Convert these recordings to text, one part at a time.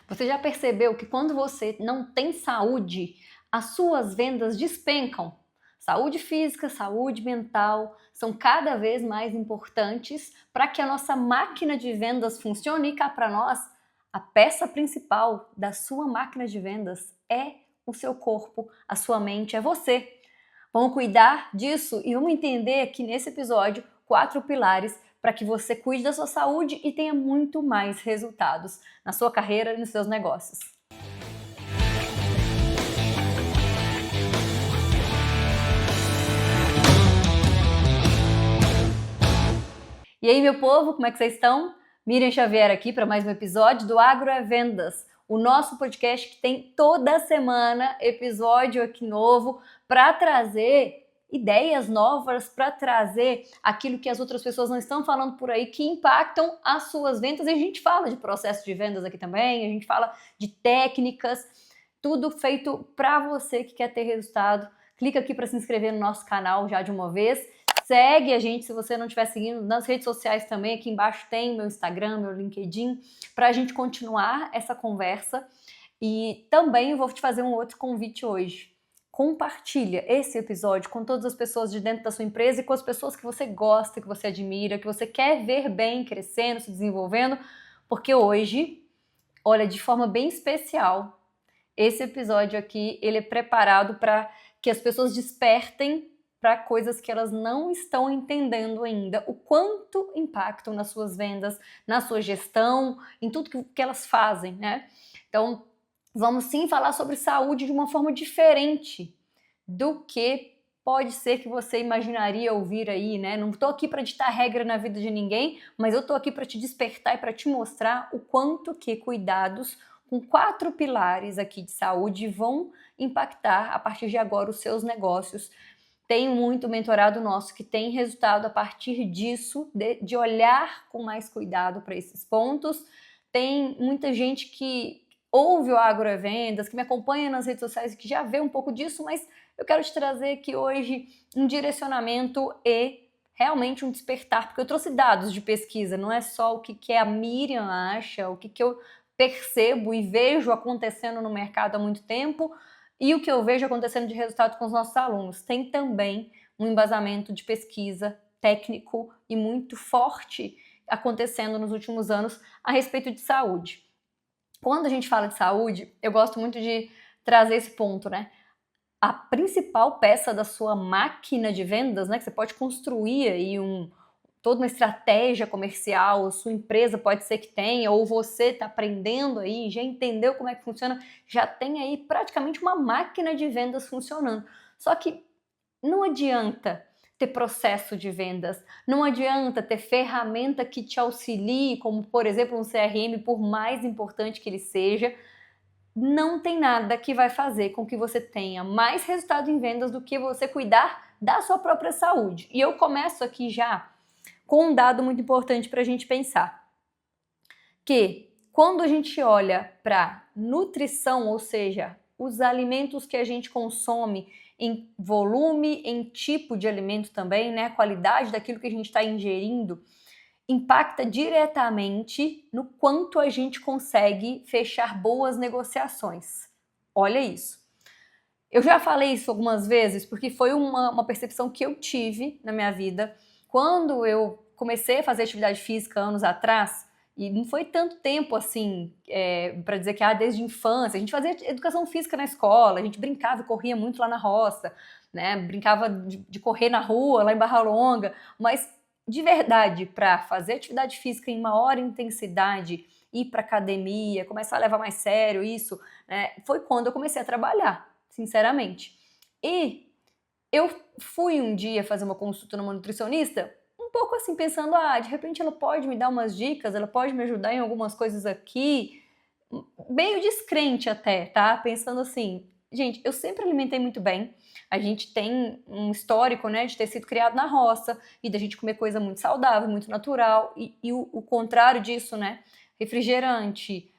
Você já percebeu que quando você não tem saúde, as suas vendas despencam? Saúde física, saúde mental são cada vez mais importantes para que a nossa máquina de vendas funcione e cá para nós, a peça principal da sua máquina de vendas é o seu corpo, a sua mente, é você. Vamos cuidar disso e vamos entender aqui nesse episódio 4 pilares para que você cuide da sua saúde e tenha muito mais resultados na sua carreira e nos seus negócios. E aí, meu povo, como é que vocês estão? Miriam Xavier aqui para mais um episódio do Agro é Vendas, o nosso podcast que tem toda semana episódio aqui novo para trazer ideias novas, para trazer aquilo que as outras pessoas não estão falando por aí, que impactam as suas vendas. E a gente fala de processo de vendas aqui também, a gente fala de técnicas, tudo feito para você que quer ter resultado. Clica aqui para se inscrever no nosso canal já de uma vez. Segue a gente se você não estiver seguindo nas redes sociais também. Aqui embaixo tem meu Instagram, meu LinkedIn, para a gente continuar essa conversa. E também vou te fazer um outro convite hoje. Compartilha esse episódio com todas as pessoas de dentro da sua empresa e com as pessoas que você gosta, que você admira, que você quer ver bem crescendo, se desenvolvendo, porque hoje, olha, de forma bem especial, esse episódio aqui, ele é preparado para que as pessoas despertem para coisas que elas não estão entendendo ainda, o quanto impactam nas suas vendas, na sua gestão, em tudo que elas fazem, né? Então, vamos sim falar sobre saúde de uma forma diferente do que pode ser que você imaginaria ouvir aí, né? Não estou aqui para ditar regra na vida de ninguém, mas eu estou aqui para te despertar e para te mostrar o quanto que cuidados com 4 pilares aqui de saúde vão impactar a partir de agora os seus negócios. Tem muito mentorado nosso que tem resultado a partir disso, de olhar com mais cuidado para esses pontos. Tem muita gente que ouve o Agro é Vendas, que me acompanha nas redes sociais e que já vê um pouco disso, mas eu quero te trazer aqui hoje um direcionamento e realmente um despertar, porque eu trouxe dados de pesquisa, não é só o que a Miriam acha, o que eu percebo e vejo acontecendo no mercado há muito tempo e o que eu vejo acontecendo de resultado com os nossos alunos. Tem também um embasamento de pesquisa técnico e muito forte acontecendo nos últimos anos a respeito de saúde. Quando a gente fala de saúde, eu gosto muito de trazer esse ponto, né? A principal peça da sua máquina de vendas, né, que você pode construir aí toda uma estratégia comercial, sua empresa pode ser que tenha, ou você está aprendendo aí, já entendeu como é que funciona, já tem aí praticamente uma máquina de vendas funcionando. Só que não adianta ter processo de vendas, não adianta ter ferramenta que te auxilie, como por exemplo um CRM, por mais importante que ele seja, não tem nada que vai fazer com que você tenha mais resultado em vendas do que você cuidar da sua própria saúde. E eu começo aqui já com um dado muito importante para a gente pensar, que quando a gente olha para nutrição, ou seja, os alimentos que a gente consome em volume, em tipo de alimento também, né, a qualidade daquilo que a gente está ingerindo, impacta diretamente no quanto a gente consegue fechar boas negociações. Olha isso. Eu já falei isso algumas vezes porque foi uma percepção que eu tive na minha vida quando eu comecei a fazer atividade física anos atrás, e não foi tanto tempo assim, para dizer que desde a infância, a gente fazia educação física na escola, a gente brincava e corria muito lá na roça, né? Brincava de correr na rua, lá em Barra Longa, mas de verdade, para fazer atividade física em maior intensidade, ir para academia, começar a levar mais sério isso, né? Foi quando eu comecei a trabalhar, sinceramente. E eu fui um dia fazer uma consulta numa nutricionista, um pouco assim, pensando, de repente ela pode me dar umas dicas, ela pode me ajudar em algumas coisas aqui, meio descrente até, tá? Pensando assim, gente, eu sempre alimentei muito bem, a gente tem um histórico, né, de ter sido criado na roça e da gente comer coisa muito saudável, muito natural, e o contrário disso, né, refrigerante,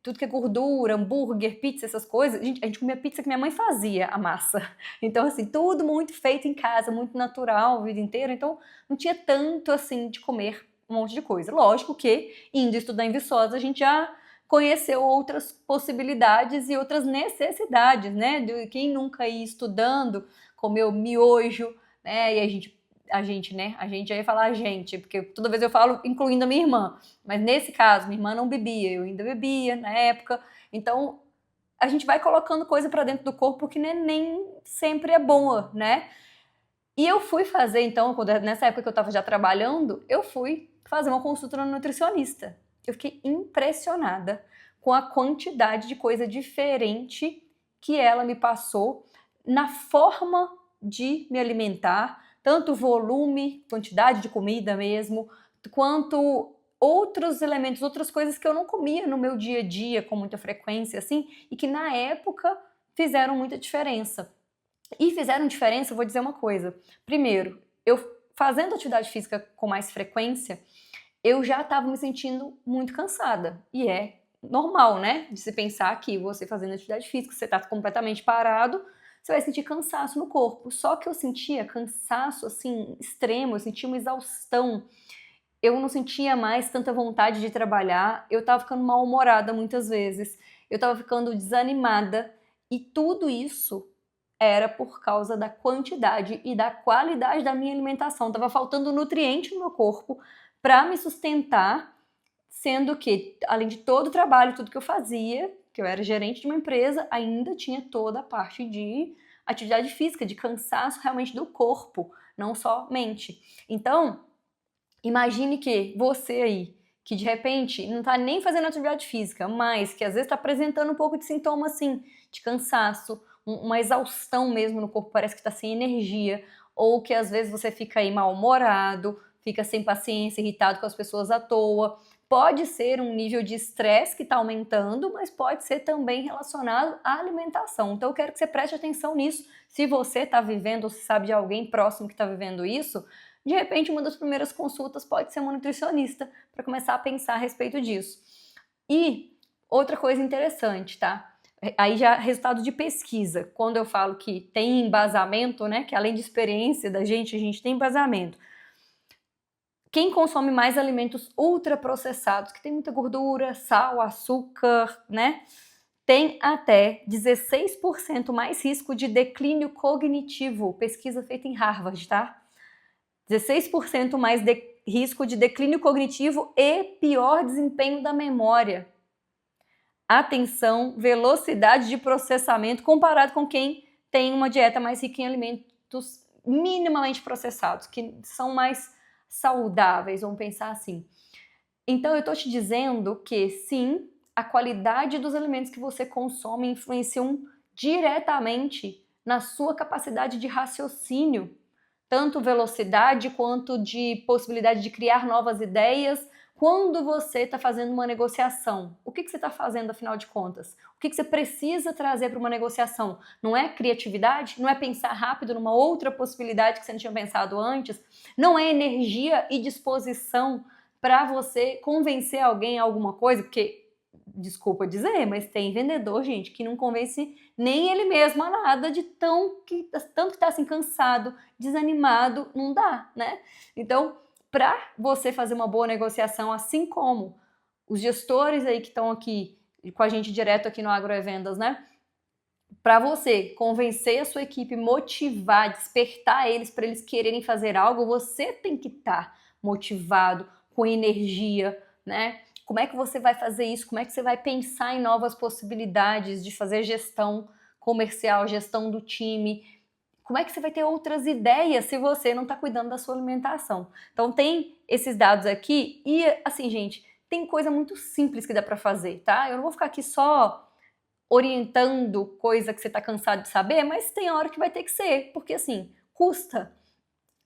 tudo que é gordura, hambúrguer, pizza, essas coisas, a gente comia pizza que minha mãe fazia, a massa. Então, assim, tudo muito feito em casa, muito natural a vida inteira, então não tinha tanto, assim, de comer um monte de coisa. Lógico que, indo estudar em Viçosa, a gente já conheceu outras possibilidades e outras necessidades, né? De quem nunca ia estudando, comeu miojo, né? E a gente, né? A gente, já ia falar a gente, porque toda vez eu falo incluindo a minha irmã. Mas nesse caso, minha irmã não bebia, eu ainda bebia na época. Então, a gente vai colocando coisa para dentro do corpo que nem sempre é boa, né? E eu fui fazer, então, nessa época que eu estava já trabalhando, eu fui fazer uma consulta no nutricionista. Eu fiquei impressionada com a quantidade de coisa diferente que ela me passou na forma de me alimentar, tanto volume, quantidade de comida mesmo, quanto outros elementos, outras coisas que eu não comia no meu dia a dia com muita frequência, assim, e que na época fizeram muita diferença. E fizeram diferença, eu vou dizer uma coisa. Primeiro, eu fazendo atividade física com mais frequência, eu já estava me sentindo muito cansada. E é normal, né? De se pensar que você fazendo atividade física, você está completamente parado, você vai sentir cansaço no corpo. Só que eu sentia cansaço, assim, extremo, eu sentia uma exaustão. Eu não sentia mais tanta vontade de trabalhar, eu estava ficando mal-humorada muitas vezes, eu estava ficando desanimada. E tudo isso era por causa da quantidade e da qualidade da minha alimentação. Tava faltando nutriente no meu corpo para me sustentar, sendo que, além de todo o trabalho, tudo que eu fazia, que eu era gerente de uma empresa, ainda tinha toda a parte de atividade física, de cansaço realmente do corpo, não só mente. Então, imagine que você aí, que de repente não tá nem fazendo atividade física, mas que às vezes tá apresentando um pouco de sintoma assim, de cansaço, uma exaustão mesmo no corpo, parece que tá sem energia, ou que às vezes você fica aí mal-humorado, fica sem paciência, irritado com as pessoas à toa. Pode ser um nível de estresse que está aumentando, mas pode ser também relacionado à alimentação. Então eu quero que você preste atenção nisso. Se você está vivendo ou se sabe de alguém próximo que está vivendo isso, de repente uma das primeiras consultas pode ser uma nutricionista para começar a pensar a respeito disso. E outra coisa interessante, tá? Aí já resultado de pesquisa. Quando eu falo que tem embasamento, né? Que além de experiência da gente, a gente tem embasamento. Quem consome mais alimentos ultraprocessados, que tem muita gordura, sal, açúcar, né? Tem até 16% mais risco de declínio cognitivo. Pesquisa feita em Harvard, tá? 16% mais risco de declínio cognitivo e pior desempenho da memória. Atenção, velocidade de processamento comparado com quem tem uma dieta mais rica em alimentos minimamente processados, que são mais saudáveis, vamos pensar assim. Então eu estou te dizendo que sim, a qualidade dos alimentos que você consome influenciam diretamente na sua capacidade de raciocínio, tanto velocidade quanto de possibilidade de criar novas ideias. Quando você está fazendo uma negociação, o que você está fazendo afinal de contas? O que você precisa trazer para uma negociação? Não é criatividade? Não é pensar rápido numa outra possibilidade que você não tinha pensado antes? Não é energia e disposição para você convencer alguém a alguma coisa? Porque, desculpa dizer, mas tem vendedor, gente, que não convence nem ele mesmo a nada de tanto que tá assim cansado, desanimado, não dá, né? Então, para você fazer uma boa negociação, assim como os gestores aí que estão aqui com a gente direto aqui no Agrovendas, né? Para você convencer a sua equipe, motivar, despertar eles para eles quererem fazer algo, você tem que estar motivado, com energia, né? Como é que você vai fazer isso? Como é que você vai pensar em novas possibilidades de fazer gestão comercial, gestão do time? Como é que você vai ter outras ideias se você não está cuidando da sua alimentação? Então tem esses dados aqui e, assim, gente, tem coisa muito simples que dá para fazer, tá? Eu não vou ficar aqui só orientando coisa que você está cansado de saber, mas tem hora que vai ter que ser, porque, assim, custa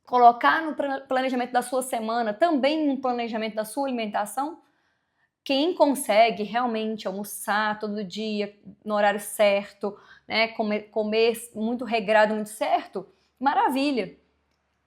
colocar no planejamento da sua semana, também no planejamento da sua alimentação. Quem consegue realmente almoçar todo dia no horário certo, né, comer muito regrado, muito certo, maravilha.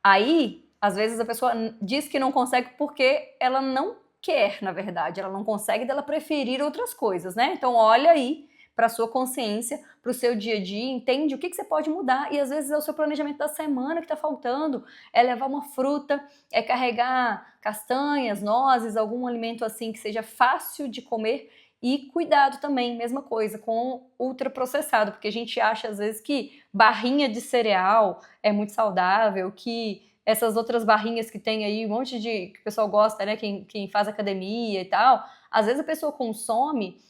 Aí, às vezes a pessoa diz que não consegue porque ela não quer, na verdade, ela não consegue dela preferir outras coisas, né? Então olha aí para a sua consciência, para o seu dia a dia, entende o que você pode mudar, e às vezes é o seu planejamento da semana que está faltando, é levar uma fruta, é carregar castanhas, nozes, algum alimento assim que seja fácil de comer E cuidado também, mesma coisa, com ultraprocessado, porque a gente acha às vezes que barrinha de cereal é muito saudável, que essas outras barrinhas que tem aí, um monte de que o pessoal gosta, né, quem faz academia e tal, às vezes a pessoa consome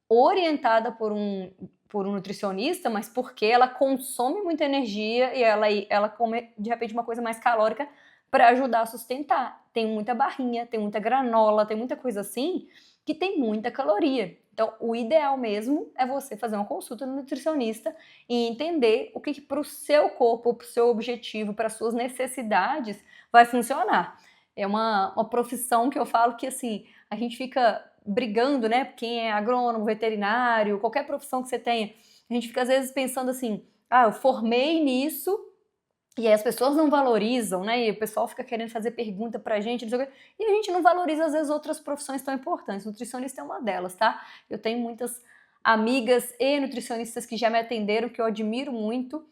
orientada por um nutricionista, mas porque ela consome muita energia e ela come, de repente, uma coisa mais calórica para ajudar a sustentar. Tem muita barrinha, tem muita granola, tem muita coisa assim que tem muita caloria. Então, o ideal mesmo é você fazer uma consulta no nutricionista e entender o que para o seu corpo, para o seu objetivo, para as suas necessidades vai funcionar. É uma profissão que eu falo que, assim, a gente fica brigando, né? Quem é agrônomo, veterinário, qualquer profissão que você tenha, a gente fica às vezes pensando assim, eu formei nisso, e aí as pessoas não valorizam, né? E o pessoal fica querendo fazer pergunta pra gente, não sei o quê, e a gente não valoriza, às vezes, outras profissões tão importantes. Nutricionista é uma delas, tá? Eu tenho muitas amigas e nutricionistas que já me atenderam, que eu admiro muito.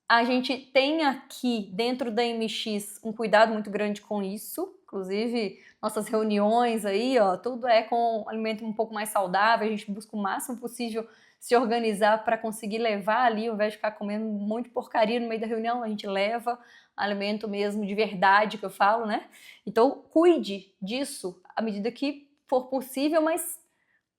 A gente tem aqui, dentro da MX, um cuidado muito grande com isso. Inclusive, nossas reuniões aí, ó, tudo é com alimento um pouco mais saudável. A gente busca o máximo possível se organizar para conseguir levar ali, ao invés de ficar comendo muito porcaria no meio da reunião, a gente leva alimento mesmo de verdade, que eu falo, né? Então, cuide disso à medida que for possível, mas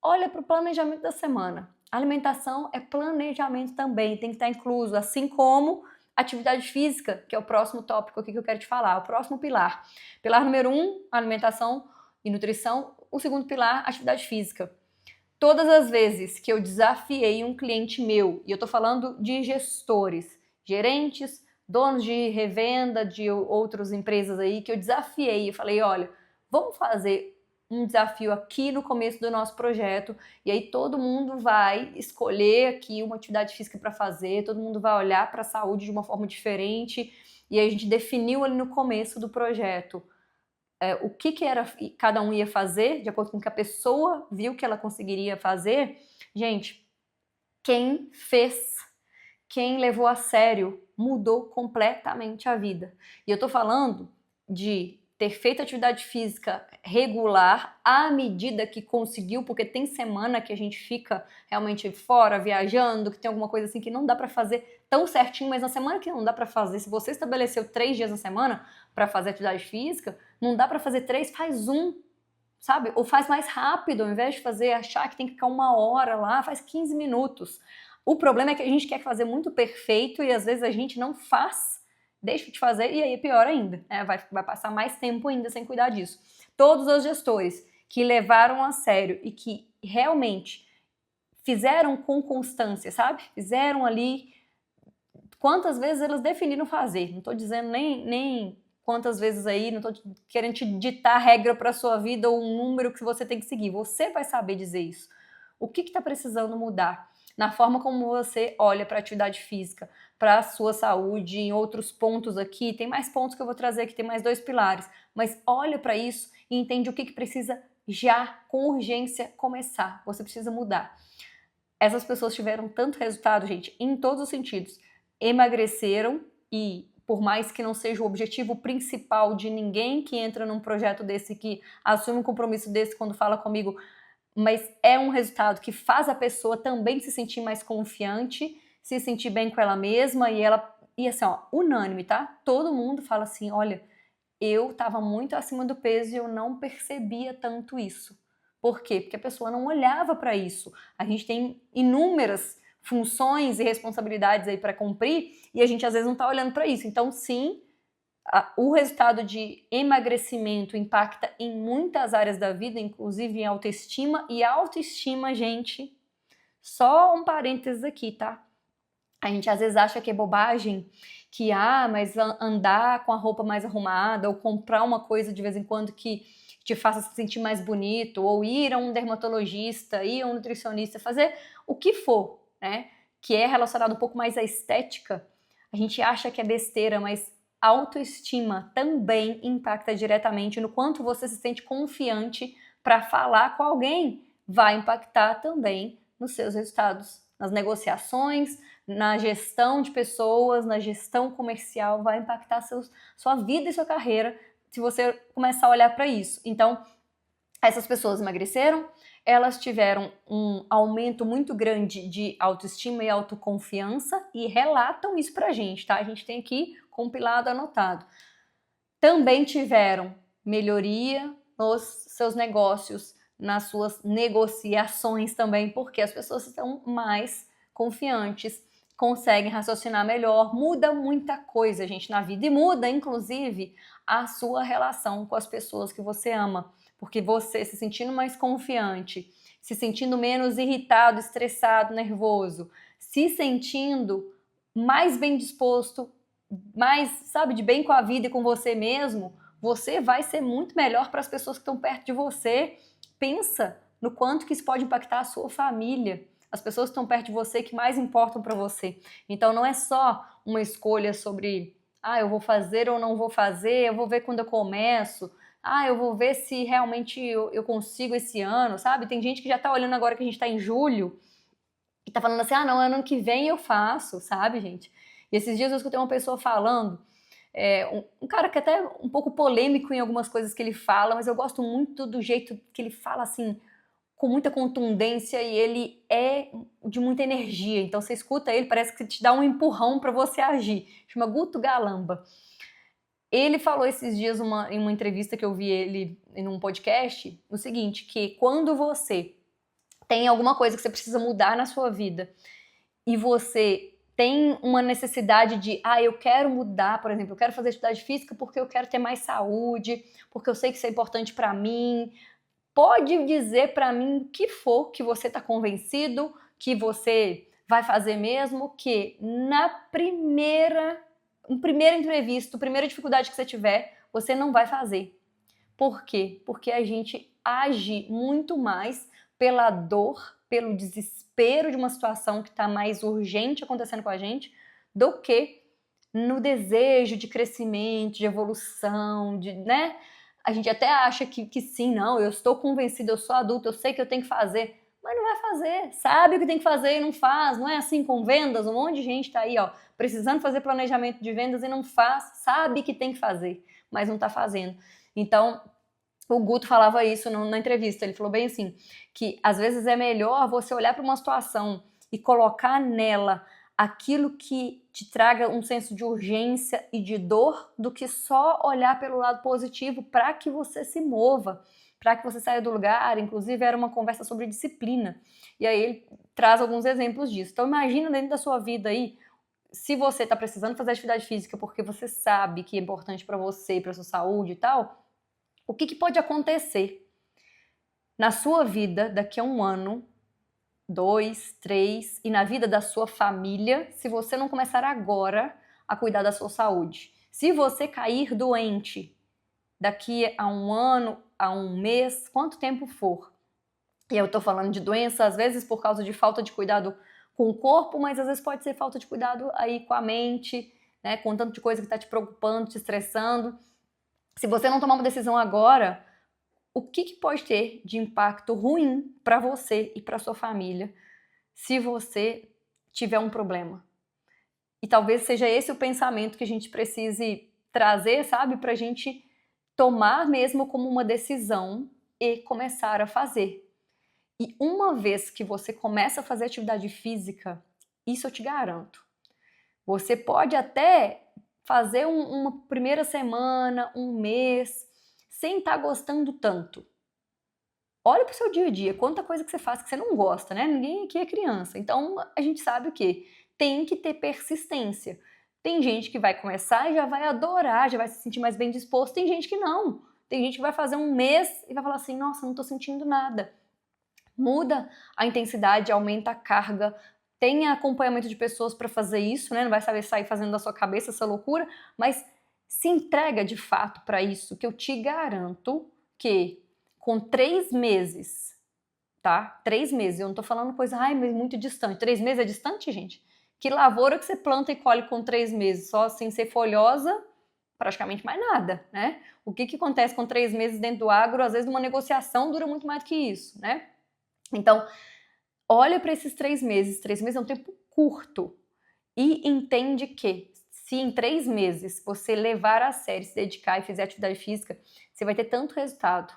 olha para o planejamento da semana. Alimentação é planejamento também, tem que estar incluso, assim como atividade física, que é o próximo tópico aqui que eu quero te falar, o próximo pilar. Pilar número 1, alimentação e nutrição. O segundo pilar, atividade física. Todas as vezes que eu desafiei um cliente meu, e eu tô falando de gestores, gerentes, donos de revenda de outras empresas aí, que eu desafiei, eu falei, olha, vamos fazer um desafio aqui no começo do nosso projeto, e aí todo mundo vai escolher aqui uma atividade física para fazer, todo mundo vai olhar para a saúde de uma forma diferente, e aí a gente definiu ali no começo do projeto o que era cada um ia fazer, de acordo com o que a pessoa viu que ela conseguiria fazer. Gente, quem fez, quem levou a sério, mudou completamente a vida. E eu tô falando de ter feito atividade física regular à medida que conseguiu, porque tem semana que a gente fica realmente fora, viajando, que tem alguma coisa assim que não dá para fazer tão certinho, mas na semana que não dá para fazer, se você estabeleceu 3 dias na semana para fazer atividade física, não dá para fazer 3, faz um, sabe? Ou faz mais rápido, ao invés de achar que tem que ficar 1 hora lá, faz 15 minutos. O problema é que a gente quer fazer muito perfeito e às vezes a gente não faz, deixa de fazer e aí é pior ainda, né? Vai passar mais tempo ainda sem cuidar disso. Todos os gestores que levaram a sério e que realmente fizeram com constância, sabe? Fizeram ali quantas vezes eles definiram fazer. Não estou dizendo nem quantas vezes aí, não estou querendo te ditar regra para sua vida ou um número que você tem que seguir. Você vai saber dizer isso. O que está precisando mudar? Na forma como você olha para a atividade física, para a sua saúde, em outros pontos aqui, tem mais pontos que eu vou trazer aqui, tem mais 2 pilares, mas olha para isso e entende o que precisa já, com urgência, começar. Você precisa mudar. Essas pessoas tiveram tanto resultado, gente, em todos os sentidos. Emagreceram e, por mais que não seja o objetivo principal de ninguém que entra num projeto desse, que assume um compromisso desse quando fala comigo, mas é um resultado que faz a pessoa também se sentir mais confiante, se sentir bem com ela mesma e assim, ó, unânime, tá? Todo mundo fala assim, olha, eu tava muito acima do peso e eu não percebia tanto isso. Por quê? Porque a pessoa não olhava para isso. A gente tem inúmeras funções e responsabilidades aí para cumprir e a gente às vezes não tá olhando para isso. Então, sim, o resultado de emagrecimento impacta em muitas áreas da vida, inclusive em autoestima. E autoestima, gente, só um parênteses aqui, tá? A gente às vezes acha que é bobagem, que mas andar com a roupa mais arrumada ou comprar uma coisa de vez em quando que te faça se sentir mais bonito, ou ir a um dermatologista, ir a um nutricionista, fazer o que for, né? Que é relacionado um pouco mais à estética. A gente acha que é besteira, mas a autoestima também impacta diretamente no quanto você se sente confiante para falar com alguém. Vai impactar também nos seus resultados, nas negociações, na gestão de pessoas, na gestão comercial, vai impactar sua vida e sua carreira se você começar a olhar para isso. Então, essas pessoas emagreceram, elas tiveram um aumento muito grande de autoestima e autoconfiança e relatam isso pra gente, tá? A gente tem aqui compilado, anotado. Também tiveram melhoria nos seus negócios, nas suas negociações também, porque as pessoas estão mais confiantes, conseguem raciocinar melhor, muda muita coisa, gente, na vida, e muda, inclusive, a sua relação com as pessoas que você ama, porque você se sentindo mais confiante, se sentindo menos irritado, estressado, nervoso, se sentindo mais bem disposto, mais, sabe, de bem com a vida e com você mesmo, você vai ser muito melhor para as pessoas que estão perto de você. Pensa no quanto que isso pode impactar a sua família, as pessoas que estão perto de você, que mais importam para você. Então não é só uma escolha sobre, eu vou fazer ou não vou fazer, eu vou ver quando eu começo, eu vou ver se realmente eu consigo esse ano, sabe? Tem gente que já tá olhando agora que a gente tá em julho e tá falando assim, não, ano que vem eu faço, sabe, gente? E esses dias eu escutei uma pessoa falando, um cara que é até um pouco polêmico em algumas coisas que ele fala, mas eu gosto muito do jeito que ele fala, assim, com muita contundência, e ele é de muita energia. Então você escuta ele, parece que te dá um empurrão para você agir. Chama Guto Galamba. Ele falou esses dias em uma entrevista que eu vi ele em um podcast, o seguinte, que quando você tem alguma coisa que você precisa mudar na sua vida e você tem uma necessidade de, eu quero mudar, por exemplo, eu quero fazer atividade física porque eu quero ter mais saúde, porque eu sei que isso é importante para mim. Pode dizer para mim o que for que você está convencido, que você vai fazer mesmo, que na primeira entrevista, primeira dificuldade que você tiver, você não vai fazer. Por quê? Porque a gente age muito mais pela dor, pelo desespero de uma situação que está mais urgente acontecendo com a gente, do que no desejo de crescimento, de evolução, né? A gente até acha que sim, não, eu estou convencido, eu sou adulto, eu sei que eu tenho que fazer, mas não vai fazer, sabe o que tem que fazer e não faz, não é assim com vendas, um monte de gente tá aí, precisando fazer planejamento de vendas e não faz, sabe que tem que fazer, mas não tá fazendo. Então, o Guto falava isso na entrevista, ele falou bem assim, que às vezes é melhor você olhar para uma situação e colocar nela aquilo que te traga um senso de urgência e de dor, do que só olhar pelo lado positivo para que você se mova, para que você saia do lugar. Inclusive era uma conversa sobre disciplina, e aí ele traz alguns exemplos disso. Então imagina dentro da sua vida aí, se você está precisando fazer atividade física porque você sabe que é importante para você, para sua saúde e tal, o que pode acontecer na sua vida daqui a 1 ano, 2, 3, e na vida da sua família, se você não começar agora a cuidar da sua saúde. Se você cair doente daqui a 1 ano, a 1 mês, quanto tempo for. E eu tô falando de doença, às vezes por causa de falta de cuidado com o corpo, mas às vezes pode ser falta de cuidado aí com a mente, né, com tanto de coisa que tá te preocupando, te estressando. Se você não tomar uma decisão agora, o que pode ter de impacto ruim para você e para sua família se você tiver um problema? E talvez seja esse o pensamento que a gente precise trazer, sabe? Para a gente tomar mesmo como uma decisão e começar a fazer. E uma vez que você começa a fazer atividade física, isso eu te garanto. Você pode até fazer uma primeira semana, 1 mês, sem estar gostando tanto. Olha pro seu dia a dia, quanta coisa que você faz que você não gosta, né? Ninguém aqui é criança. Então, a gente sabe o quê? Tem que ter persistência. Tem gente que vai começar e já vai adorar, já vai se sentir mais bem disposto. Tem gente que não. Tem gente que vai fazer 1 mês e vai falar assim, nossa, não tô sentindo nada. Muda a intensidade, aumenta a carga. Tenha acompanhamento de pessoas para fazer isso, né? Não vai saber sair fazendo da sua cabeça essa loucura, mas se entrega de fato para isso, que eu te garanto que com 3 meses, tá? 3 meses, eu não tô falando coisa, mas muito distante. 3 meses é distante, gente? Que lavoura que você planta e colhe com 3 meses, só sem ser folhosa, praticamente mais nada, né? O que acontece com 3 meses dentro do agro? Às vezes uma negociação dura muito mais do que isso, né? Então, olha para esses 3 meses. 3 meses é um tempo curto. E entende que se em 3 meses você levar a sério, se dedicar e fizer atividade física, você vai ter tanto resultado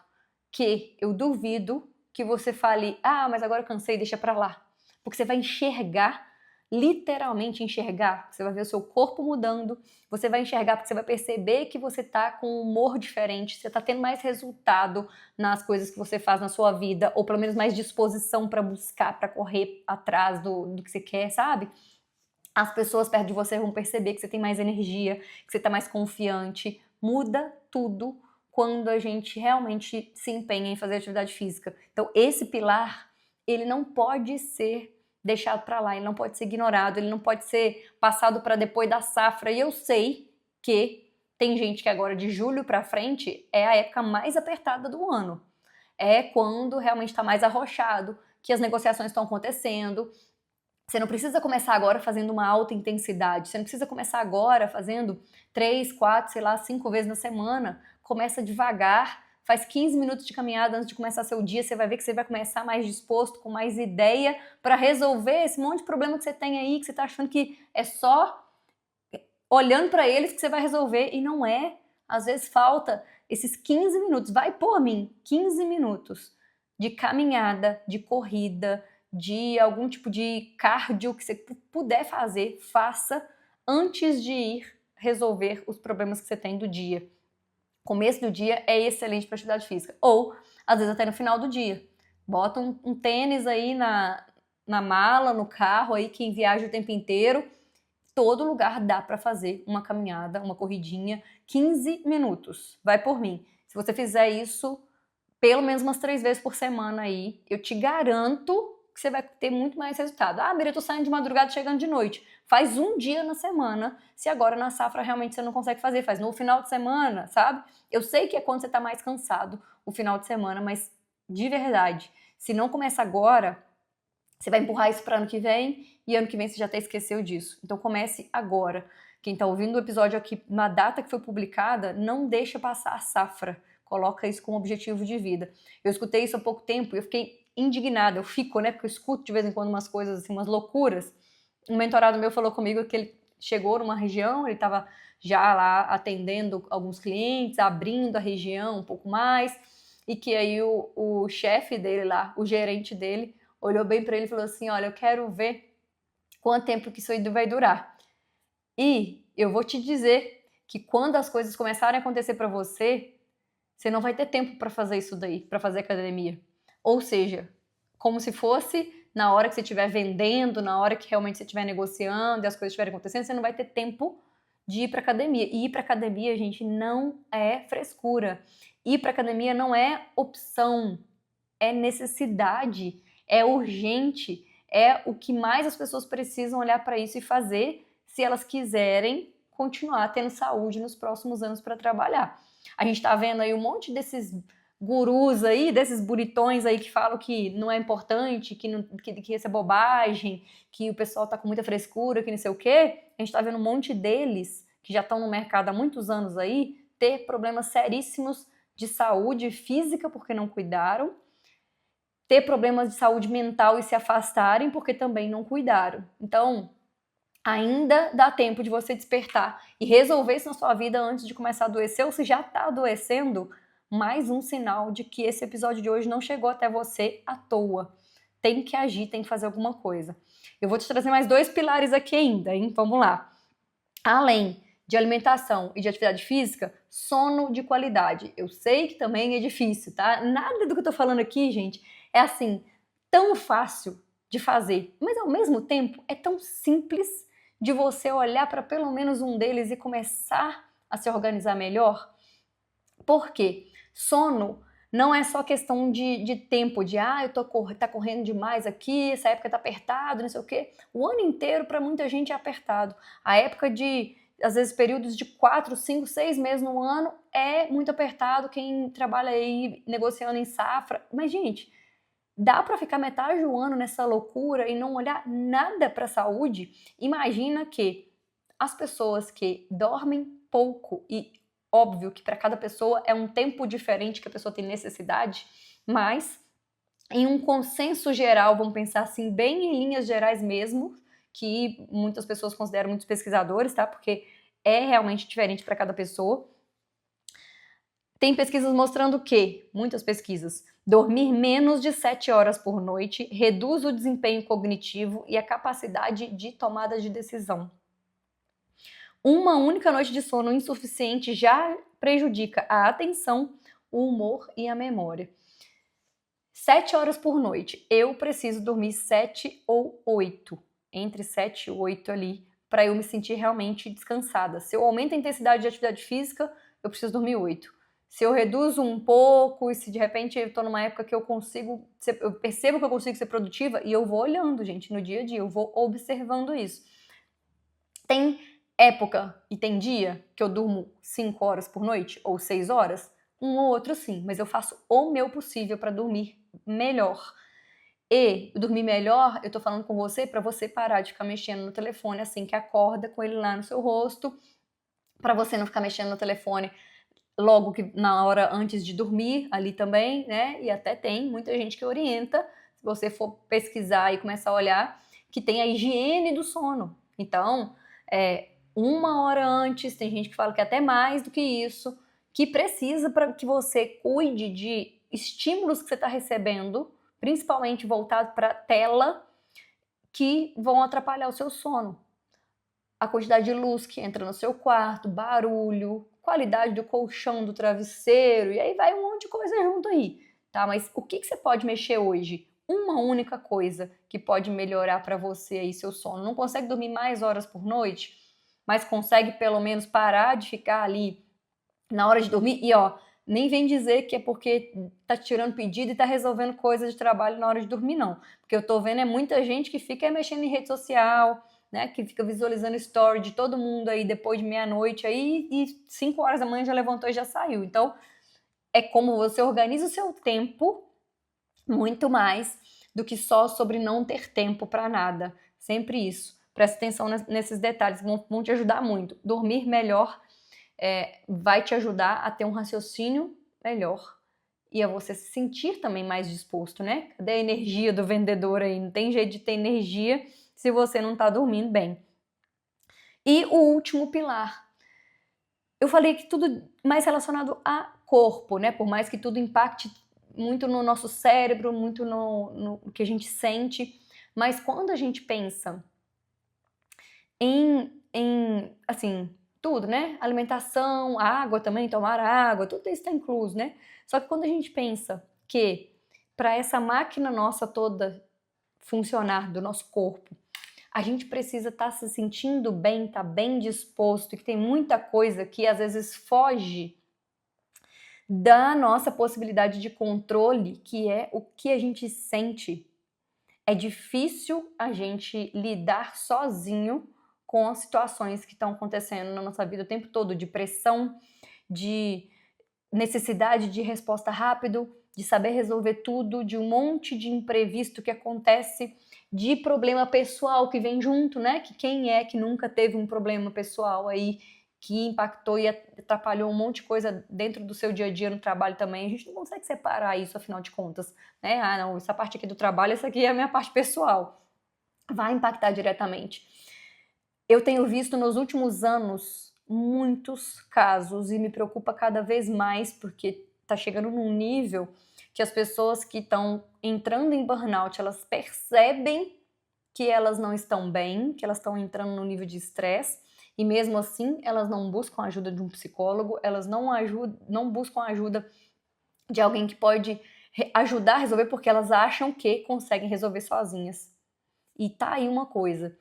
que eu duvido que você fale, mas agora eu cansei, deixa pra lá. Porque você vai enxergar, literalmente enxergar. Você vai ver o seu corpo mudando, você vai enxergar porque você vai perceber que você tá com um humor diferente, você tá tendo mais resultado nas coisas que você faz na sua vida, ou pelo menos mais disposição pra buscar, pra correr atrás do que você quer, sabe? As pessoas perto de você vão perceber que você tem mais energia, que você tá mais confiante. Muda tudo quando a gente realmente se empenha em fazer atividade física. Então, esse pilar, ele não pode ser deixado para lá, ele não pode ser ignorado, ele não pode ser passado para depois da safra. E eu sei que tem gente que agora de julho para frente é a época mais apertada do ano. É quando realmente está mais arrochado, que as negociações estão acontecendo. Você não precisa começar agora fazendo uma alta intensidade, você não precisa começar agora fazendo 3, 4, sei lá, 5 vezes na semana. Começa devagar, faz 15 minutos de caminhada antes de começar seu dia, você vai ver que você vai começar mais disposto, com mais ideia para resolver esse monte de problema que você tem aí, que você está achando que é só olhando para eles que você vai resolver, e não é. Às vezes falta esses 15 minutos, vai por mim, 15 minutos de caminhada, de corrida, de algum tipo de cardio que você puder fazer, faça antes de ir resolver os problemas que você tem do dia. Começo do dia é excelente para atividade física. Ou, às vezes, até no final do dia. Bota um tênis aí na mala, no carro, aí quem viaja o tempo inteiro. Todo lugar dá para fazer uma caminhada, uma corridinha, 15 minutos. Vai por mim. Se você fizer isso pelo menos umas 3 vezes por semana aí, eu te garanto que você vai ter muito mais resultado. Miriam, eu tô saindo de madrugada, chegando de noite. Faz um dia na semana, se agora na safra realmente você não consegue fazer, faz no final de semana, sabe? Eu sei que é quando você tá mais cansado, o final de semana, mas de verdade, se não começa agora, você vai empurrar isso para ano que vem, e ano que vem você já até esqueceu disso. Então comece agora. Quem tá ouvindo o episódio aqui na data que foi publicada, não deixa passar a safra. Coloca isso como objetivo de vida. Eu escutei isso há pouco tempo e eu fiquei indignada. Eu fico, né? Porque eu escuto de vez em quando umas coisas assim, umas loucuras. Um mentorado meu falou comigo que ele chegou numa região, ele estava já lá atendendo alguns clientes, abrindo a região um pouco mais, e que aí o chefe dele lá, o gerente dele, olhou bem para ele e falou assim, olha, eu quero ver quanto tempo que isso aí vai durar. E eu vou te dizer que quando as coisas começarem a acontecer para você, você não vai ter tempo para fazer isso daí, para fazer academia. Ou seja, como se fosse na hora que você estiver vendendo, na hora que realmente você estiver negociando e as coisas estiverem acontecendo, você não vai ter tempo de ir para academia. E ir para academia, gente, não é frescura. Ir para academia não é opção, é necessidade, é urgente, é o que mais as pessoas precisam olhar para isso e fazer se elas quiserem continuar tendo saúde nos próximos anos para trabalhar. A gente tá vendo aí um monte desses gurus aí, desses bonitões aí que falam que não é importante, que isso é bobagem, que o pessoal tá com muita frescura, que não sei o quê. A gente tá vendo um monte deles, que já estão no mercado há muitos anos aí, ter problemas seríssimos de saúde física porque não cuidaram, ter problemas de saúde mental e se afastarem porque também não cuidaram. Então, ainda dá tempo de você despertar e resolver isso na sua vida antes de começar a adoecer, ou se já está adoecendo, mais um sinal de que esse episódio de hoje não chegou até você à toa. Tem que agir, tem que fazer alguma coisa. Eu vou te trazer mais 2 pilares aqui ainda, hein? Vamos lá. Além de alimentação e de atividade física, sono de qualidade. Eu sei que também é difícil, tá? Nada do que eu tô falando aqui, gente, é assim, tão fácil de fazer, mas ao mesmo tempo é tão simples de você olhar para pelo menos um deles e começar a se organizar melhor. Por quê? Sono não é só questão de tempo, tá correndo demais aqui, essa época tá apertado, não sei o quê. O ano inteiro para muita gente é apertado. A época de, às vezes, períodos de 4, 5, 6 meses no ano é muito apertado, quem trabalha aí negociando em safra. Mas, gente, dá para ficar metade do ano nessa loucura e não olhar nada para a saúde? Imagina que as pessoas que dormem pouco, e óbvio que para cada pessoa é um tempo diferente que a pessoa tem necessidade, mas em um consenso geral, vamos pensar assim, bem em linhas gerais mesmo, que muitas pessoas consideram, muitos pesquisadores, tá? Porque é realmente diferente para cada pessoa. Tem pesquisas mostrando que, muitas pesquisas, Dormir menos de 7 horas por noite reduz o desempenho cognitivo e a capacidade de tomada de decisão. Uma única noite de sono insuficiente já prejudica a atenção, o humor e a memória. 7 horas por noite. Eu preciso dormir 7 ou 8. Entre 7 e 8 ali, para eu me sentir realmente descansada. Se eu aumento a intensidade de atividade física, eu preciso dormir 8. Se eu reduzo um pouco, e se de repente eu estou numa época que eu percebo que eu consigo ser produtiva, e eu vou olhando, gente, no dia a dia, eu vou observando isso. Tem época e tem dia que eu durmo 5 horas por noite, ou 6 horas, um ou outro sim, mas eu faço o meu possível para dormir melhor. E dormir melhor, eu tô falando com você para você parar de ficar mexendo no telefone assim que acorda, com ele lá no seu rosto, para você não ficar mexendo no telefone logo que na hora antes de dormir, ali também, né? E até tem muita gente que orienta, se você for pesquisar e começar a olhar, que tem a higiene do sono. Então, 1 hora antes, tem gente que fala que até mais do que isso, que precisa para que você cuide de estímulos que você está recebendo, principalmente voltado para a tela, que vão atrapalhar o seu sono. A quantidade de luz que entra no seu quarto, barulho, qualidade do colchão, do travesseiro, e aí vai um monte de coisa junto aí, tá? Mas o que você pode mexer hoje? Uma única coisa que pode melhorar para você aí seu sono. Não consegue dormir mais horas por noite, mas consegue pelo menos parar de ficar ali na hora de dormir e nem vem dizer que é porque tá tirando pedido e tá resolvendo coisas de trabalho na hora de dormir, não. Porque eu tô vendo muita gente que fica mexendo em rede social, né, que fica visualizando story de todo mundo aí depois de meia-noite aí e 5 horas da manhã já levantou e já saiu. Então, é como você organiza o seu tempo muito mais do que só sobre não ter tempo para nada. Sempre isso. Presta atenção nesses detalhes, vão te ajudar muito. Dormir melhor vai te ajudar a ter um raciocínio melhor e a você se sentir também mais disposto, né? Cadê a energia do vendedor aí? Não tem jeito de ter energia se você não tá dormindo bem. E o último pilar. Eu falei que tudo mais relacionado a corpo, né? Por mais que tudo impacte muito no nosso cérebro, muito no que a gente sente, mas quando a gente pensa em assim, tudo, né? Alimentação, água também, tomar água, tudo isso está incluso, né? Só que quando a gente pensa que para essa máquina nossa toda funcionar do nosso corpo, a gente precisa estar se sentindo bem, estar bem disposto, e que tem muita coisa que às vezes foge da nossa possibilidade de controle, que é o que a gente sente. É difícil a gente lidar sozinho com as situações que estão acontecendo na nossa vida o tempo todo, de pressão, de necessidade de resposta rápido, de saber resolver tudo, de um monte de imprevisto que acontece, de problema pessoal que vem junto, né? Que quem é que nunca teve um problema pessoal aí que impactou e atrapalhou um monte de coisa dentro do seu dia a dia no trabalho também? A gente não consegue separar isso, afinal de contas, né? Ah, não, essa parte aqui do trabalho, essa aqui é a minha parte pessoal. Vai impactar diretamente. Eu tenho visto nos últimos anos muitos casos e me preocupa cada vez mais porque tá chegando num nível que as pessoas que estão entrando em burnout, elas percebem que elas não estão bem, que elas estão entrando num nível de estresse e mesmo assim elas não buscam a ajuda de um psicólogo, elas não buscam a ajuda de alguém que pode ajudar a resolver porque elas acham que conseguem resolver sozinhas. E tá aí uma coisa.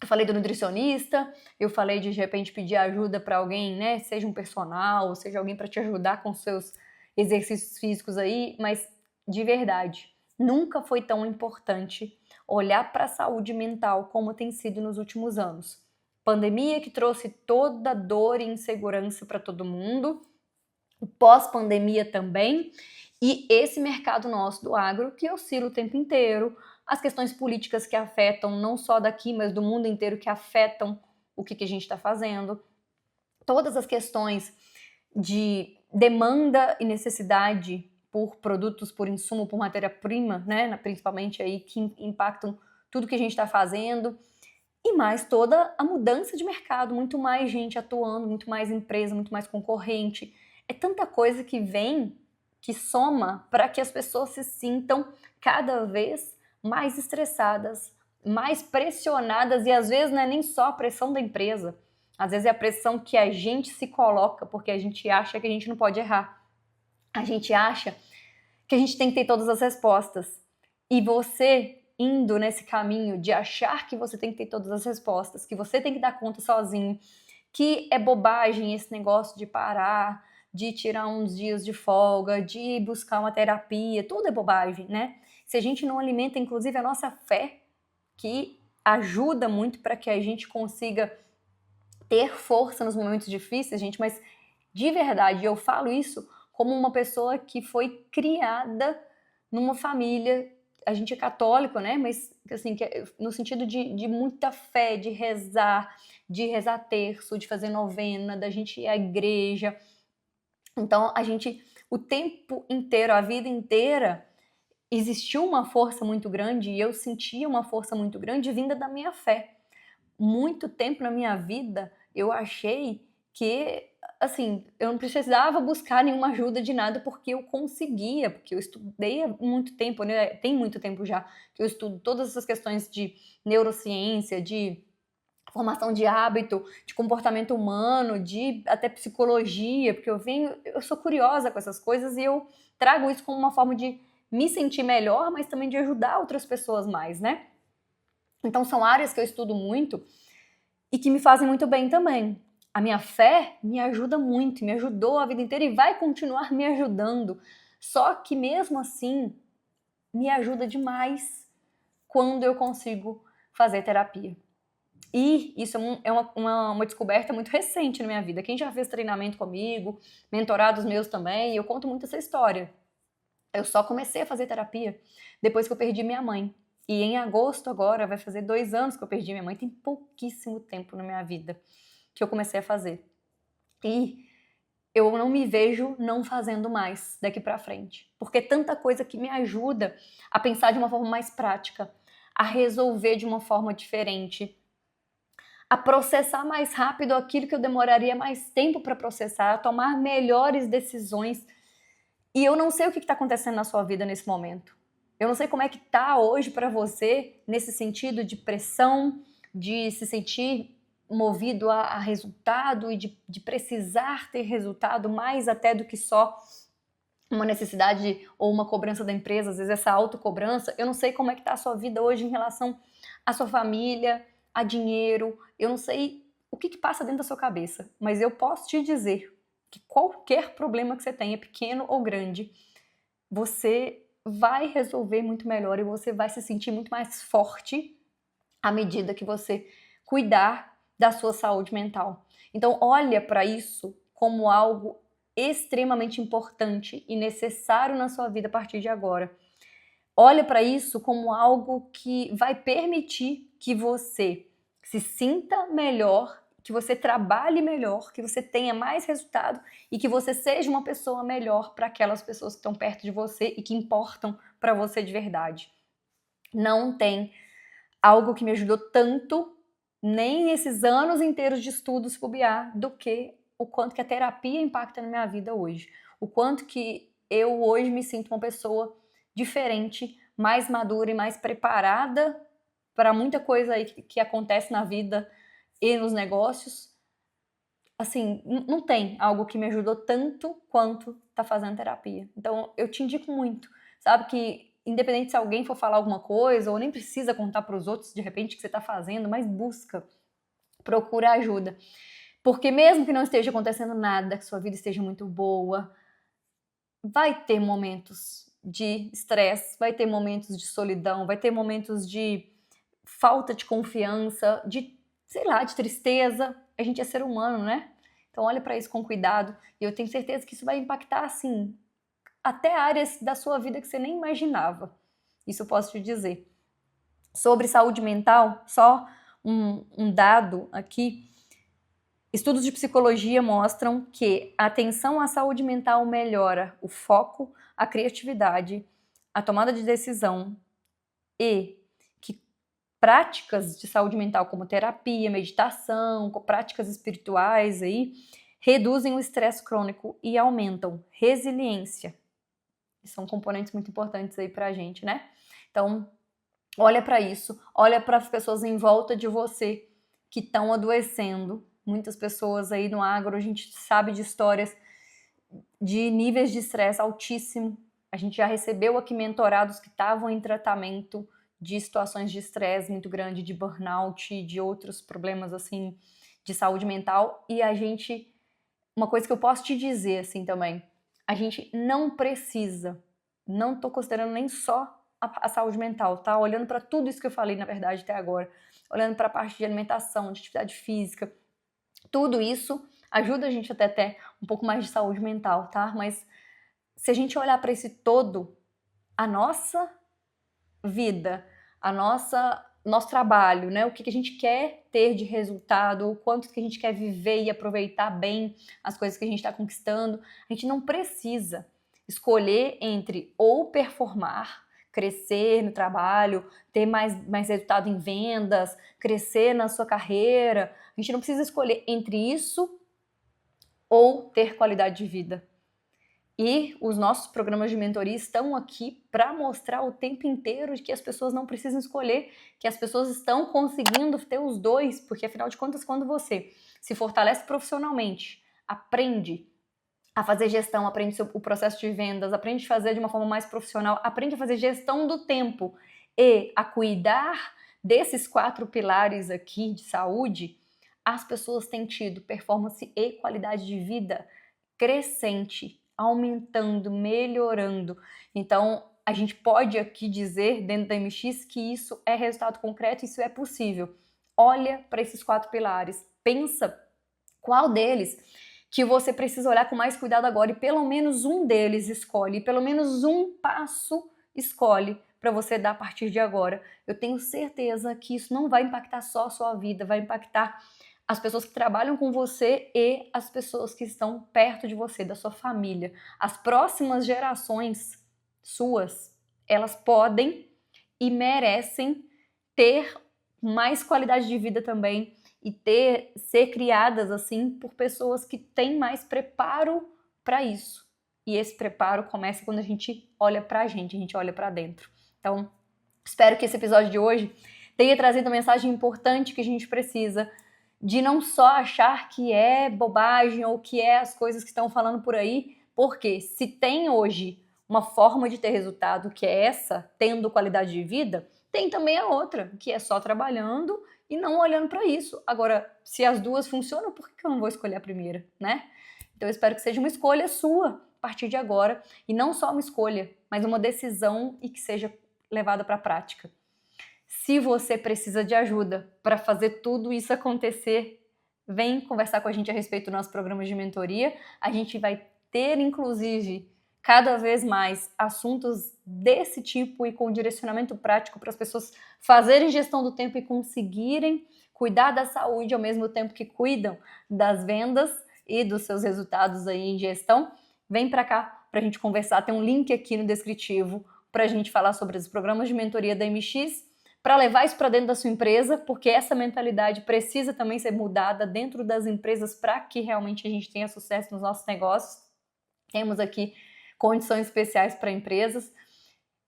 Eu falei do nutricionista, eu falei de repente pedir ajuda para alguém, né? Seja um personal, seja alguém para te ajudar com seus exercícios físicos aí, mas de verdade, nunca foi tão importante olhar para a saúde mental como tem sido nos últimos anos. Pandemia que trouxe toda dor e insegurança para todo mundo, o pós-pandemia também, e esse mercado nosso do agro que oscila o tempo inteiro, as questões políticas que afetam não só daqui, mas do mundo inteiro, que afetam o que a gente está fazendo, todas as questões de demanda e necessidade por produtos, por insumo, por matéria-prima, né, principalmente aí que impactam tudo que a gente está fazendo, e mais toda a mudança de mercado, muito mais gente atuando, muito mais empresa, muito mais concorrente, é tanta coisa que vem que soma para que as pessoas se sintam cada vez mais estressadas, mais pressionadas, e às vezes não é nem só a pressão da empresa, às vezes é a pressão que a gente se coloca, porque a gente acha que a gente não pode errar. A gente acha que a gente tem que ter todas as respostas. E você indo nesse caminho de achar que você tem que ter todas as respostas, que você tem que dar conta sozinho, que é bobagem esse negócio de parar, de tirar uns dias de folga, de buscar uma terapia, tudo é bobagem, né? Se a gente não alimenta, inclusive, a nossa fé, que ajuda muito para que a gente consiga ter força nos momentos difíceis, gente, mas de verdade, eu falo isso como uma pessoa que foi criada numa família, a gente é católico, né, mas assim, no sentido de muita fé, de rezar terço, de fazer novena, da gente ir à igreja. Então, a gente, o tempo inteiro, a vida inteira, existiu uma força muito grande e eu sentia uma força muito grande vinda da minha fé. Muito tempo na minha vida, eu achei que, assim, eu não precisava buscar nenhuma ajuda de nada porque eu conseguia, porque eu estudei há muito tempo, né? Tem muito tempo já que eu estudo todas essas questões de neurociência, de formação de hábito, de comportamento humano, de até psicologia, porque eu sou curiosa com essas coisas e eu trago isso como uma forma de me sentir melhor, mas também de ajudar outras pessoas mais, né? Então são áreas que eu estudo muito e que me fazem muito bem também. A minha fé me ajuda muito, me ajudou a vida inteira e vai continuar me ajudando. Só que mesmo assim, me ajuda demais quando eu consigo fazer terapia. E isso uma descoberta muito recente na minha vida. Quem já fez treinamento comigo, mentorados meus também, eu conto muito essa história. Eu só comecei a fazer terapia depois que eu perdi minha mãe. E em agosto agora vai fazer 2 anos que eu perdi minha mãe. Tem pouquíssimo tempo na minha vida que eu comecei a fazer. E eu não me vejo não fazendo mais daqui pra frente. Porque é tanta coisa que me ajuda a pensar de uma forma mais prática, a resolver de uma forma diferente, a processar mais rápido aquilo que eu demoraria mais tempo para processar, a tomar melhores decisões. E eu não sei o que está acontecendo na sua vida nesse momento. Eu não sei como é que tá hoje para você nesse sentido de pressão, de se sentir movido a resultado e de precisar ter resultado mais até do que só uma necessidade ou uma cobrança da empresa, às vezes essa autocobrança. Eu não sei como é que tá a sua vida hoje em relação à sua família, a dinheiro. Eu não sei o que passa dentro da sua cabeça, mas eu posso te dizer que qualquer problema que você tenha, pequeno ou grande, você vai resolver muito melhor e você vai se sentir muito mais forte à medida que você cuidar da sua saúde mental. Então, olha para isso como algo extremamente importante e necessário na sua vida a partir de agora. Olha para isso como algo que vai permitir que você se sinta melhor, que você trabalhe melhor, que você tenha mais resultado e que você seja uma pessoa melhor para aquelas pessoas que estão perto de você e que importam para você de verdade. Não tem algo que me ajudou tanto, nem esses anos inteiros de estudos bobear, do que o quanto que a terapia impacta na minha vida hoje. O quanto que eu hoje me sinto uma pessoa diferente, mais madura e mais preparada para muita coisa aí que acontece na vida e nos negócios. Assim, não tem algo que me ajudou tanto quanto tá fazendo terapia. Então, eu te indico muito, sabe, que independente se alguém for falar alguma coisa, ou nem precisa contar para os outros de repente o que você tá fazendo, mas procura ajuda. Porque mesmo que não esteja acontecendo nada, que sua vida esteja muito boa, vai ter momentos de estresse, vai ter momentos de solidão, vai ter momentos de falta de confiança, de, sei lá, de tristeza. A gente é ser humano, né? Então olha para isso com cuidado e eu tenho certeza que isso vai impactar, assim, até áreas da sua vida que você nem imaginava. Isso eu posso te dizer. Sobre saúde mental, só um dado aqui. Estudos de psicologia mostram que a atenção à saúde mental melhora o foco, a criatividade, a tomada de decisão e que práticas de saúde mental como terapia, meditação, práticas espirituais aí, reduzem o estresse crônico e aumentam resiliência. são componentes muito importantes aí pra gente, né? Então, olha para isso, olha para as pessoas em volta de você que estão adoecendo. Muitas pessoas aí no agro, a gente sabe de histórias de níveis de estresse altíssimo. A gente já recebeu aqui mentorados que estavam em tratamento de situações de estresse muito grande, de burnout, de outros problemas assim de saúde mental. E a gente, uma coisa que eu posso te dizer assim também, a gente não precisa, não tô considerando nem só a saúde mental, tá? Olhando para tudo isso que eu falei, na verdade, até agora, olhando para a parte de alimentação, de atividade física, tudo isso ajuda a gente até ter um pouco mais de saúde mental, tá? Mas se a gente olhar para esse todo, a nossa vida, nosso trabalho, né? O que a gente quer ter de resultado, o quanto que a gente quer viver e aproveitar bem as coisas que a gente está conquistando, a gente não precisa escolher entre ou performar, crescer no trabalho, ter mais resultado em vendas, crescer na sua carreira. A gente não precisa escolher entre isso ou ter qualidade de vida. E os nossos programas de mentoria estão aqui para mostrar o tempo inteiro de que as pessoas não precisam escolher, que as pessoas estão conseguindo ter os dois, porque afinal de contas, quando você se fortalece profissionalmente, aprende a fazer gestão, aprende o processo de vendas, aprende a fazer de uma forma mais profissional, aprende a fazer gestão do tempo e a cuidar desses 4 pilares aqui de saúde, as pessoas têm tido performance e qualidade de vida crescente, aumentando, melhorando. Então, a gente pode aqui dizer, dentro da MX, que isso é resultado concreto, isso é possível. Olha para esses 4 pilares, pensa qual deles que você precisa olhar com mais cuidado agora e pelo menos um deles escolhe, pelo menos um passo escolhe para você dar a partir de agora. Eu tenho certeza que isso não vai impactar só a sua vida, vai impactar as pessoas que trabalham com você e as pessoas que estão perto de você, da sua família. As próximas gerações suas, elas podem e merecem ter mais qualidade de vida também e ser criadas assim por pessoas que têm mais preparo para isso. E esse preparo começa quando a gente olha pra gente, a gente olha para dentro. Então, espero que esse episódio de hoje tenha trazido uma mensagem importante que a gente precisa de não só achar que é bobagem ou que é as coisas que estão falando por aí, porque se tem hoje uma forma de ter resultado que é essa, tendo qualidade de vida, tem também a outra, que é só trabalhando e não olhando para isso. Agora, se as duas funcionam, por que eu não vou escolher a primeira, né? Então eu espero que seja uma escolha sua a partir de agora, e não só uma escolha, mas uma decisão e que seja levada para a prática. Se você precisa de ajuda para fazer tudo isso acontecer, vem conversar com a gente a respeito do nosso programa de mentoria. A gente vai ter, inclusive, cada vez mais assuntos desse tipo e com direcionamento prático para as pessoas fazerem gestão do tempo e conseguirem cuidar da saúde ao mesmo tempo que cuidam das vendas e dos seus resultados aí em gestão. Vem para cá para a gente conversar. Tem um link aqui no descritivo para a gente falar sobre os programas de mentoria da MX, para levar isso para dentro da sua empresa, porque essa mentalidade precisa também ser mudada dentro das empresas para que realmente a gente tenha sucesso nos nossos negócios. Temos aqui condições especiais para empresas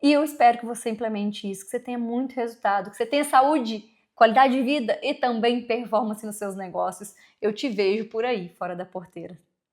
e eu espero que você implemente isso, que você tenha muito resultado, que você tenha saúde, qualidade de vida e também performance nos seus negócios. Eu te vejo por aí, fora da porteira.